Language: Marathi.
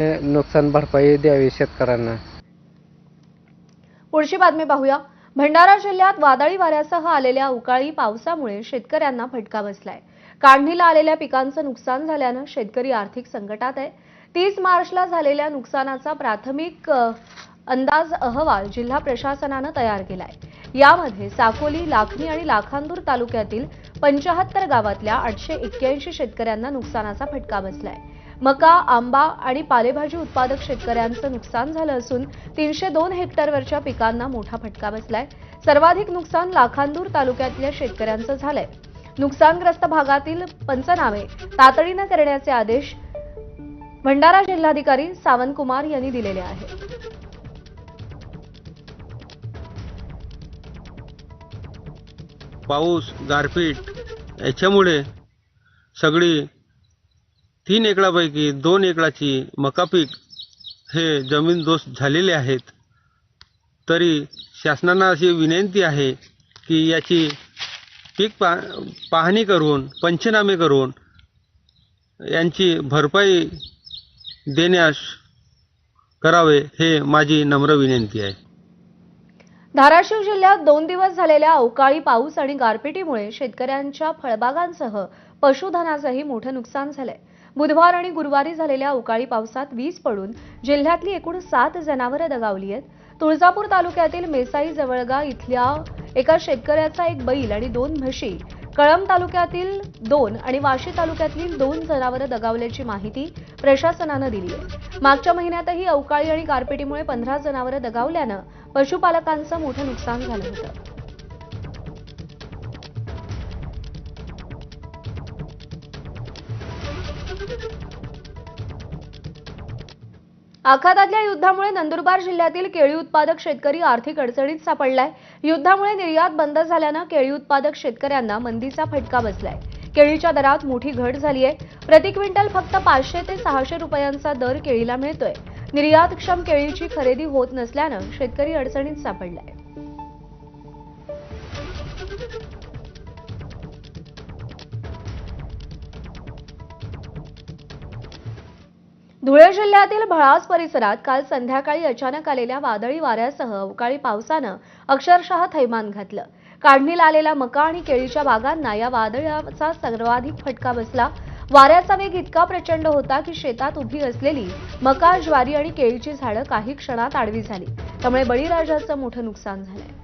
नुकसान भरपाई द्यावी शेतकऱ्यांना। पुढची बातमी पाहूया। भंडारा जिल्ह्यात वादळी वाऱ्यासह आलेल्या अवकाळी पावसामुळे शेतकऱ्यांना फटका बसलाय। काढणीला आलेल्या पिकांचं नुकसान झाल्यानं शेतकरी आर्थिक संकटात आहे। 30 मार्चला झालेल्या नुकसानाचा प्राथमिक अंदाज अहवाल जिल्हा प्रशासनानं तयार केलाय। यामध्ये साकोली, लाखनी आणि लाखांदूर तालुक्यातील 75 गावातल्या 881 शेतकऱ्यांना नुकसानाचा फटका बसलाय। मका, आंबा आणि पालेभाजी उत्पादक शेतकऱ्यांचं नुकसान झालं असून 302 हेक्टरवरच्या पिकांना मोठा फटका बसलाय। सर्वाधिक नुकसान लाखांदूर तालुक्यातल्या शेतकऱ्यांचं झालंय। नुकसानग्रस्त भागातील पंचनामे तातडीनं करण्याचे आदेश भंडारा जिल्हाधिकारी सावंतकुमार यांनी दिलेले आहेत। पाऊस, गारपीट याच्यामुळे सगळी 3 एकरापैकी 2 एकराची मका पीक हे जमीनदोस्त झालेले आहेत। तरी शासनाला अशी विनंती आहे की याची पीक पाहणी करून पंचनामे करून यांची भरपाई देण्यास करावे हे माझी नम्र विनंती आहे। धाराशिव जिल्ह्यात 2 दिवस झालेल्या अवकाळी पाऊस आणि गारपिटीमुळे शेतकऱ्यांच्या फळबागांसह पशुधनाचंही मोठं नुकसान झालंय। बुधवार आणि गुरुवारी झालेल्या अवकाळी पावसात वीज पडून जिल्ह्यातली एकूण 7 जनावरं दगावली आहेत। तुळजापूर तालुक्यातील मेसाई जवळगा इथल्या एका शेतकऱ्याचा एक बैल आणि 2 म्हशी, कळंब तालुक्यातील 2 आणि वाशी तालुक्यातील 2 जनावरं दगावल्याची माहिती प्रशासनानं दिली आहे। मागच्या महिन्यातही अवकाळी आणि गारपिटीमुळे 15 जनावरं दगावल्यानं पशुपालकांचं मोठं नुकसान झालं होतं। आखातातल्या युद्धामुळे नंदुरबार जिल्ह्यातील केळी उत्पादक शेतकरी आर्थिक अडचणीत सापडलाय। युद्धामुळे निर्यात बंद झाल्यानं केळी उत्पादक शेतकऱ्यांना मंदीचा फटका बसलाय। केळीच्या दरात मोठी घट झाली आहे। प्रति क्विंटल फक्त 500 ते 600 रुपयांचा दर केळीला मिळतोय। निर्यातक्षम केळीची खरेदी होत नसल्यानं शेतकरी अडचणीत सापडलाय। धुळे जिल्ह्यातील भळास परिसरात काल संध्याकाळी अचानक आलेल्या वादळी वाऱ्यासह अवकाळी पावसानं अक्षरशः थैमान घातलं। काढणीला आलेल्या मका आणि केळीच्या बागांना या वादळाचा सर्वाधिक फटका बसला। वाऱ्याचा वेग इतका प्रचंड होता की शेतात उभी असलेली मका, ज्वारी आणि केळीची झाडं काही क्षणात आडवी झाली। त्यामुळे बळीराजाचं मोठं नुकसान झालंय।